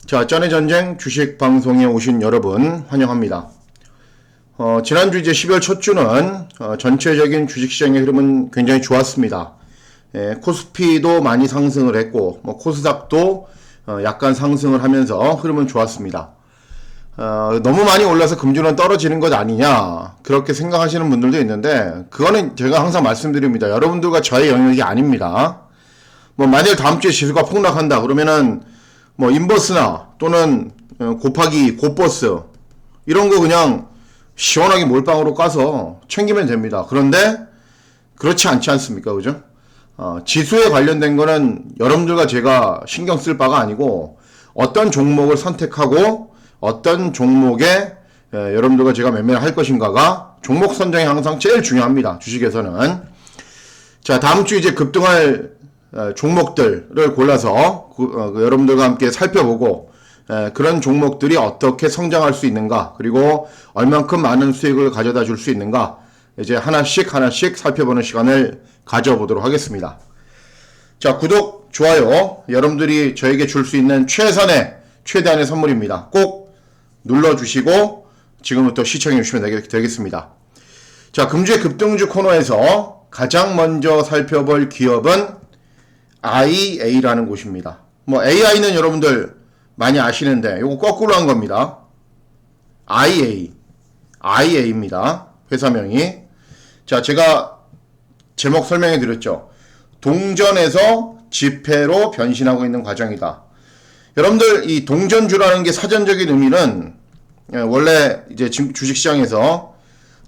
자, 짠의 전쟁 주식 방송에 오신 여러분 환영합니다. 지난주 이제 12월 첫 주는 전체적인 주식시장의 흐름은 굉장히 좋았습니다. 코스피도 많이 상승을 했고, 코스닥도 약간 상승을 하면서 흐름은 좋았습니다. 너무 많이 올라서 금주는 떨어지는 것 아니냐, 그렇게 생각하시는 분들도 있는데, 그거는 제가 항상 말씀드립니다. 여러분들과 저의 영역이 아닙니다. 만일 다음 주에 지수가 폭락한다, 그러면은, 인버스나 또는 곱하기 고버스 이런 거 그냥 시원하게 몰빵으로 까서 챙기면 됩니다. 그런데 그렇지 않지 않습니까? 그죠? 지수에 관련된 거는 여러분들과 제가 신경 쓸 바가 아니고 어떤 종목을 선택하고 어떤 종목에 여러분들과 제가 매매를 할 것인가가 종목 선정이 항상 제일 중요합니다. 주식에서는. 자, 다음 주 이제 급등할 종목들을 골라서 여러분들과 함께 살펴보고 그런 종목들이 어떻게 성장할 수 있는가, 그리고 얼만큼 많은 수익을 가져다 줄 수 있는가, 이제 하나씩 살펴보는 시간을 가져보도록 하겠습니다. 자, 구독, 좋아요, 여러분들이 저에게 줄 수 있는 최대한의 선물입니다. 꼭 눌러주시고 지금부터 시청해 주시면 되겠습니다. 자, 금주의 급등주 코너에서 가장 먼저 살펴볼 기업은 IA라는 곳입니다. AI는 여러분들 많이 아시는데 이거 거꾸로 한 겁니다. IA입니다. 회사명이. 자, 제가 제목 설명해 드렸죠. 동전에서 지폐로 변신하고 있는 과정이다. 여러분들 이 동전주라는 게 사전적인 의미는 원래 이제 주식시장에서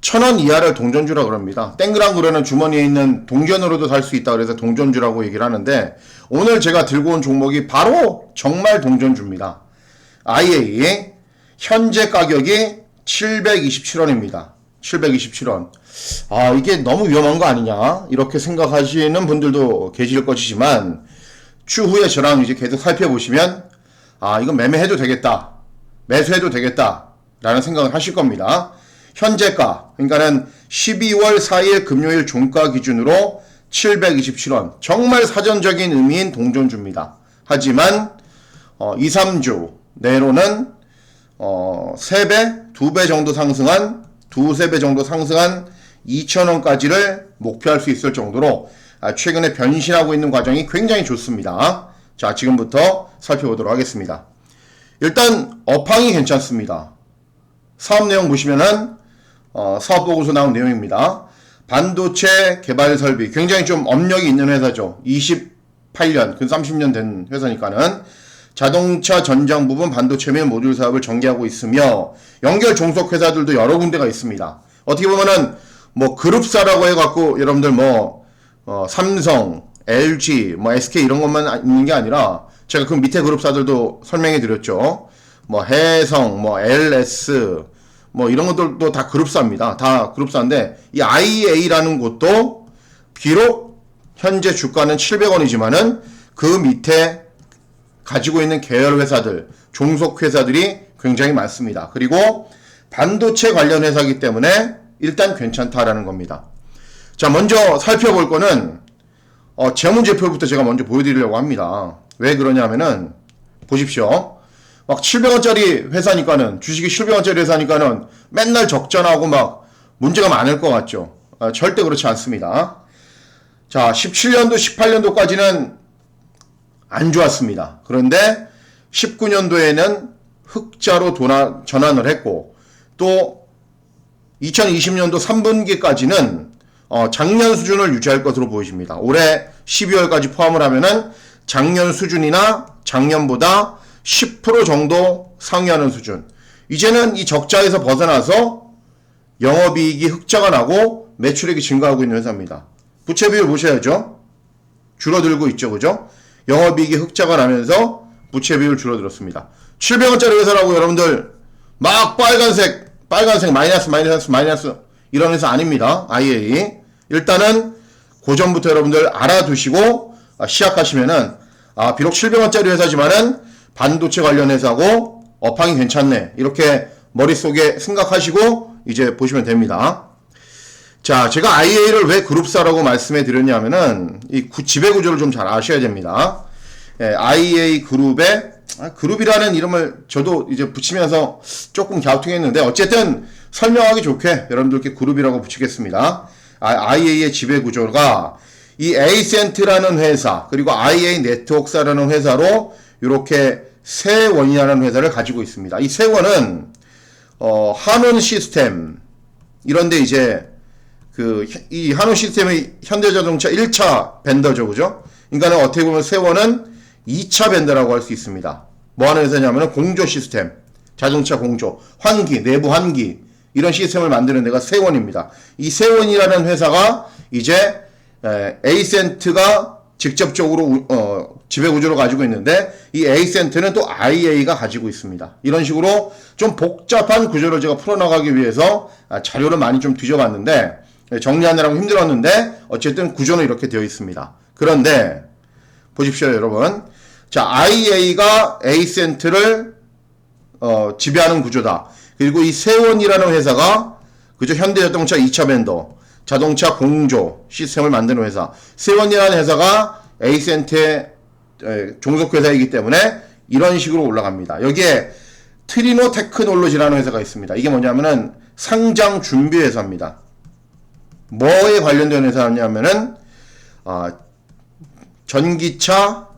1,000원 이하를 동전주라 그럽니다. 땡그랑그러는 주머니에 있는 동전으로도 살 수 있다 그래서 동전주라고 얘기를 하는데, 오늘 제가 들고 온 종목이 바로 정말 동전주입니다. IA 현재 가격이 727원입니다. 727원. 이게 너무 위험한 거 아니냐, 이렇게 생각하시는 분들도 계실 것이지만, 추후에 저랑 이제 계속 살펴보시면 이건 매매해도 되겠다, 매수해도 되겠다 라는 생각을 하실 겁니다. 현재가, 그러니까는 12월 4일 금요일 종가 기준으로 727원. 정말 사전적인 의미인 동전주입니다. 하지만 2, 3주 내로는 3배, 2배 정도 상승한, 2-3배 정도 상승한 2,000원까지를 목표할 수 있을 정도로 최근에 변신하고 있는 과정이 굉장히 좋습니다. 자, 지금부터 살펴보도록 하겠습니다. 일단 업황이 괜찮습니다. 사업 내용 보시면은 사업보고서 나온 내용입니다. 반도체 개발 설비, 굉장히 좀 업력이 있는 회사죠. 28년, 근 30년 된 회사니까는 자동차 전장 부분 반도체 및 모듈 사업을 전개하고 있으며, 연결 종속 회사들도 여러 군데가 있습니다. 어떻게 보면은 그룹사라고 해갖고 여러분들 삼성, LG, SK 이런 것만 있는 게 아니라, 제가 그 밑에 그룹사들도 설명해 드렸죠. 해성, LS 이런 것들도 다 그룹사입니다. 다 그룹사인데, 이 IA라는 곳도 비록 현재 주가는 700원이지만은 그 밑에 가지고 있는 계열 회사들, 종속 회사들이 굉장히 많습니다. 그리고 반도체 관련 회사이기 때문에 일단 괜찮다라는 겁니다. 자, 먼저 살펴볼 거는 재무제표부터 제가 먼저 보여드리려고 합니다. 왜 그러냐면은 보십시오. 700원짜리 회사니까는, 주식이 700원짜리 회사니까는 맨날 적자나고 문제가 많을 것 같죠. 절대 그렇지 않습니다. 자, 17년도, 18년도까지는 안 좋았습니다. 그런데 19년도에는 흑자로 전환을 했고, 또 2020년도 3분기까지는 작년 수준을 유지할 것으로 보여집니다. 올해 12월까지 포함을 하면은 작년 수준이나 작년보다 10% 정도 상회하는 수준. 이제는 이 적자에서 벗어나서 영업이익이 흑자가 나고 매출액이 증가하고 있는 회사입니다. 부채 비율 보셔야죠. 줄어들고 있죠, 그죠? 영업이익이 흑자가 나면서 부채 비율 줄어들었습니다. 700원짜리 회사라고 여러분들 빨간색 마이너스 이런 회사 아닙니다. IA. 일단은 고전부터 여러분들 알아두시고 시작하시면은 비록 700원짜리 회사지만은 반도체 관련 회사고 업황이 괜찮네, 이렇게 머릿속에 생각하시고 이제 보시면 됩니다. 자, 제가 IA를 왜 그룹사라고 말씀해 드렸냐면은 이 지배구조를 좀 잘 아셔야 됩니다. IA 그룹의 그룹이라는 이름을 저도 이제 붙이면서 조금 갸우뚱했는데 어쨌든 설명하기 좋게 여러분들께 그룹이라고 붙이겠습니다. IA의 지배 구조가 이 에이센트라는 회사 그리고 IA 네트워크사라는 회사로 이렇게 세원이라는 회사를 가지고 있습니다. 이 세원은 한원 시스템 이런데 이제 이 한원 시스템의 현대자동차 1차 벤더죠, 그죠? 그러니까 어떻게 보면 세원은 2차 벤더라고 할 수 있습니다. 뭐 하는 회사냐면은 공조 시스템, 자동차 공조, 환기, 내부 환기 이런 시스템을 만드는 데가 세원입니다. 이 세원이라는 회사가 이제 에이센트가 직접적으로 지배구조를 가지고 있는데 이 에이센트는 또 IA가 가지고 있습니다. 이런 식으로 좀 복잡한 구조를 제가 풀어나가기 위해서 자료를 많이 좀 뒤져봤는데 정리하느라고 힘들었는데 어쨌든 구조는 이렇게 되어 있습니다. 그런데 보십시오 여러분. 자, IA가 에이센트를 지배하는 구조다. 그리고 이 세원이라는 회사가 그죠? 현대자동차 2차 벤더 자동차 공조 시스템을 만드는 회사. 세원이라는 회사가 에이센트의 종속회사이기 때문에 이런 식으로 올라갑니다. 여기에 트리노 테크놀로지라는 회사가 있습니다. 이게 뭐냐면은 상장 준비 회사입니다. 뭐에 관련된 회사냐면은 전기차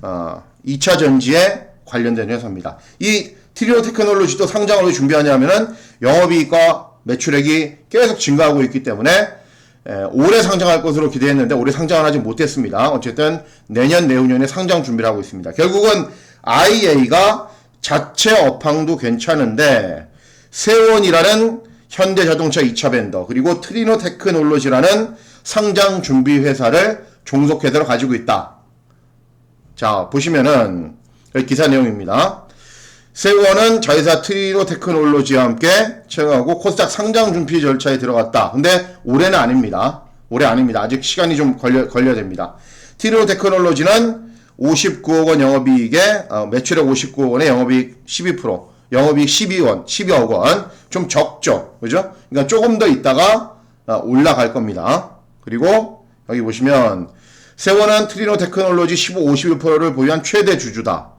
2차 전지에 관련된 회사입니다. 이 트리노 테크놀로지도 상장을 왜 준비하냐면은 영업이익과 매출액이 계속 증가하고 있기 때문에 올해 상장할 것으로 기대했는데 올해 상장을 하지 못했습니다. 어쨌든 내년 내후년에 상장 준비를 하고 있습니다. 결국은 IA가 자체 업황도 괜찮은데 세원이라는 현대자동차 2차 벤더 그리고 트리노 테크놀로지라는 상장 준비 회사를 종속회사로 가지고 있다. 자 보시면은 여기 기사 내용입니다. 세원은 자회사 트리노 테크놀로지와 함께 채용하고 코스닥 상장 준비 절차에 들어갔다. 근데 올해는 아닙니다. 올해 아닙니다. 아직 시간이 좀 걸려야 됩니다. 트리노 테크놀로지는 59억 원 영업이익에 매출액 59억 원에 영업이익 12%, 영업이익 12억 원. 좀 적죠. 그죠? 그러니까 조금 더 있다가 올라갈 겁니다. 그리고 여기 보시면 세원은 트리노 테크놀로지 51%를 보유한 최대 주주다.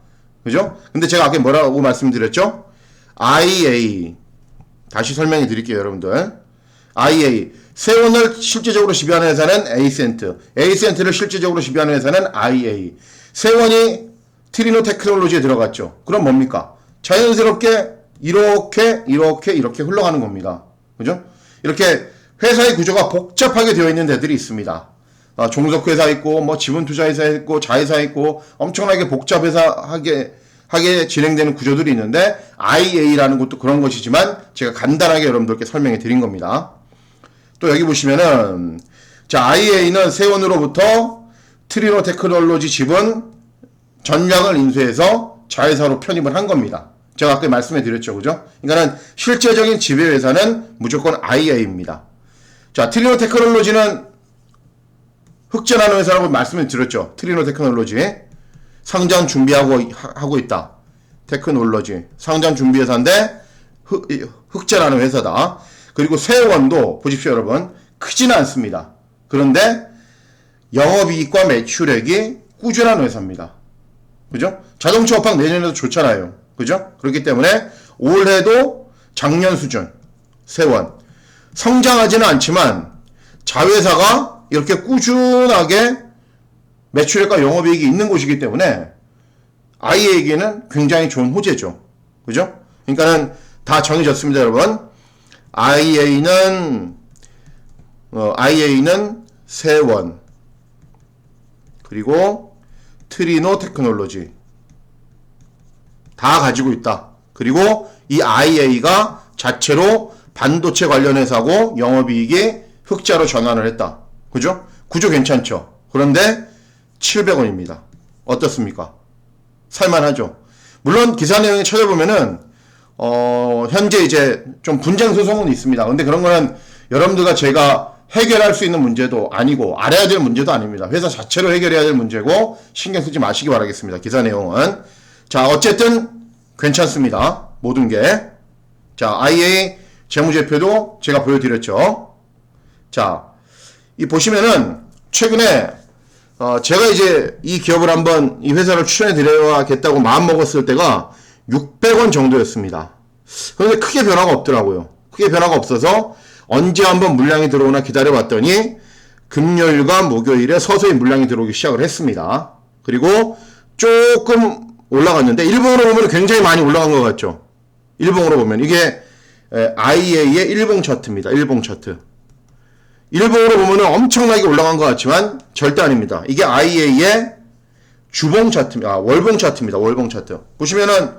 그죠? 근데 제가 아까 뭐라고 말씀드렸죠? IA. 다시 설명해 드릴게요, 여러분들. IA. 세원을 실제적으로 지배하는 회사는 에이센트. 에이센트를 실제적으로 지배하는 회사는 IA. 세원이 트리노 테크놀로지에 들어갔죠. 그럼 뭡니까? 자연스럽게 이렇게 흘러가는 겁니다. 그죠? 이렇게 회사의 구조가 복잡하게 되어 있는 데들이 있습니다. 종속회사 있고, 뭐 지분투자회사 있고, 자회사 있고, 엄청나게 복잡하게 진행되는 구조들이 있는데, IA라는 것도 그런 것이지만, 제가 간단하게 여러분들께 설명해 드린 겁니다. 또 여기 보시면은, 자, IA는 세원으로부터 트리노 테크놀로지 지분 전량을 인수해서 자회사로 편입을 한 겁니다. 제가 아까 말씀해 드렸죠. 그죠? 그러니까는 실제적인 지배회사는 무조건 IA입니다. 자, 트리노 테크놀로지는 흑전하는 회사라고 말씀을 드렸죠. 트리노 테크놀로지. 상장 준비하고 있다. 테크놀로지. 상장 준비 회사인데, 흑전하는 회사다. 그리고 세원도, 보십시오, 여러분. 크지는 않습니다. 그런데, 영업이익과 매출액이 꾸준한 회사입니다. 그죠? 자동차 업황 내년에도 좋잖아요. 그죠? 그렇기 때문에, 올해도 작년 수준, 세원. 성장하지는 않지만, 자회사가 이렇게 꾸준하게 매출액과 영업이익이 있는 곳이기 때문에 IA에게는 굉장히 좋은 호재죠. 그죠? 그러니까는 다 정해졌습니다, 여러분. IA는 세원 그리고 트리노 테크놀로지 다 가지고 있다. 그리고 이 IA가 자체로 반도체 관련 회사고 영업이익이 흑자로 전환을 했다. 그죠? 구조 괜찮죠? 그런데 700원입니다. 어떻습니까? 살만하죠? 물론 기사 내용을 찾아보면은 현재 이제 좀 분쟁 소송은 있습니다. 근데 그런 거는 여러분들과 제가 해결할 수 있는 문제도 아니고 알아야 될 문제도 아닙니다. 회사 자체로 해결해야 될 문제고 신경 쓰지 마시기 바라겠습니다. 기사 내용은. 자, 어쨌든 괜찮습니다. 모든 게. 자, IA 재무제표도 제가 보여드렸죠. 자, 이 보시면은 최근에 제가 이제 이 기업을 한번 이 회사를 추천해 드려야겠다고 마음 먹었을 때가 600원 정도였습니다. 그런데 크게 변화가 없더라고요. 크게 변화가 없어서 언제 한번 물량이 들어오나 기다려봤더니 금요일과 목요일에 서서히 물량이 들어오기 시작을 했습니다. 그리고 조금 올라갔는데 일봉으로 보면 굉장히 많이 올라간 것 같죠. 일봉으로 보면 이게 IA의 일봉 차트입니다. 일봉 차트. 일봉으로 보면 엄청나게 올라간 것 같지만 절대 아닙니다. 이게 IA의 주봉 차트입니다. 월봉 차트입니다. 월봉 차트. 보시면은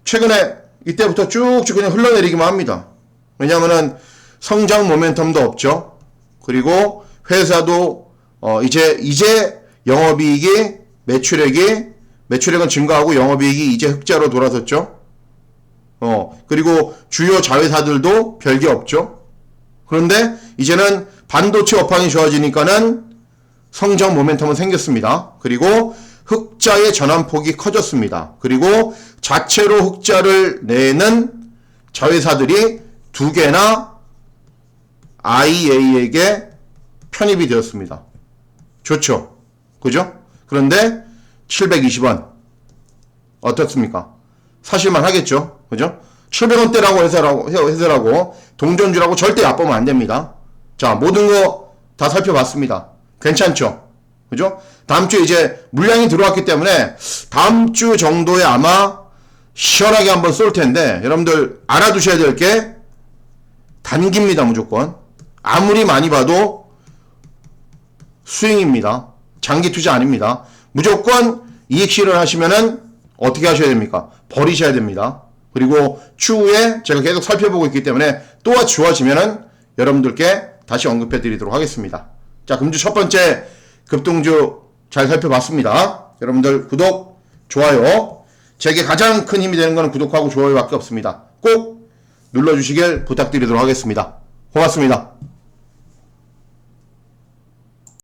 최근에 이때부터 쭉쭉 그냥 흘러내리기만 합니다. 왜냐하면은 성장 모멘텀도 없죠. 그리고 회사도 이제 영업이익이 매출액은 증가하고 영업이익이 이제 흑자로 돌아섰죠. 그리고 주요 자회사들도 별게 없죠. 그런데 이제는 반도체 업황이 좋아지니까는 성장 모멘텀은 생겼습니다. 그리고 흑자의 전환폭이 커졌습니다. 그리고 자체로 흑자를 내는 자회사들이 2개나 IA에게 편입이 되었습니다. 좋죠? 그죠? 그런데 720원 어떻습니까? 사실만 하겠죠? 그죠? 700원대라고 회사라고 동전주라고 절대 얕보면 안 됩니다. 자, 모든 거 다 살펴봤습니다. 괜찮죠? 그죠? 다음 주에 이제 물량이 들어왔기 때문에 다음 주 정도에 아마 시원하게 한번 쏠 텐데 여러분들 알아두셔야 될 게 단기입니다. 무조건. 아무리 많이 봐도 스윙입니다. 장기 투자 아닙니다. 무조건 이익 실현하시면은 어떻게 하셔야 됩니까? 버리셔야 됩니다. 그리고 추후에 제가 계속 살펴보고 있기 때문에 또 좋아지면은 여러분들께 다시 언급해 드리도록 하겠습니다. 자, 금주 첫 번째 급등주 잘 살펴봤습니다. 여러분들 구독, 좋아요. 제게 가장 큰 힘이 되는 것은 구독하고 좋아요밖에 없습니다. 꼭 눌러주시길 부탁드리도록 하겠습니다. 고맙습니다.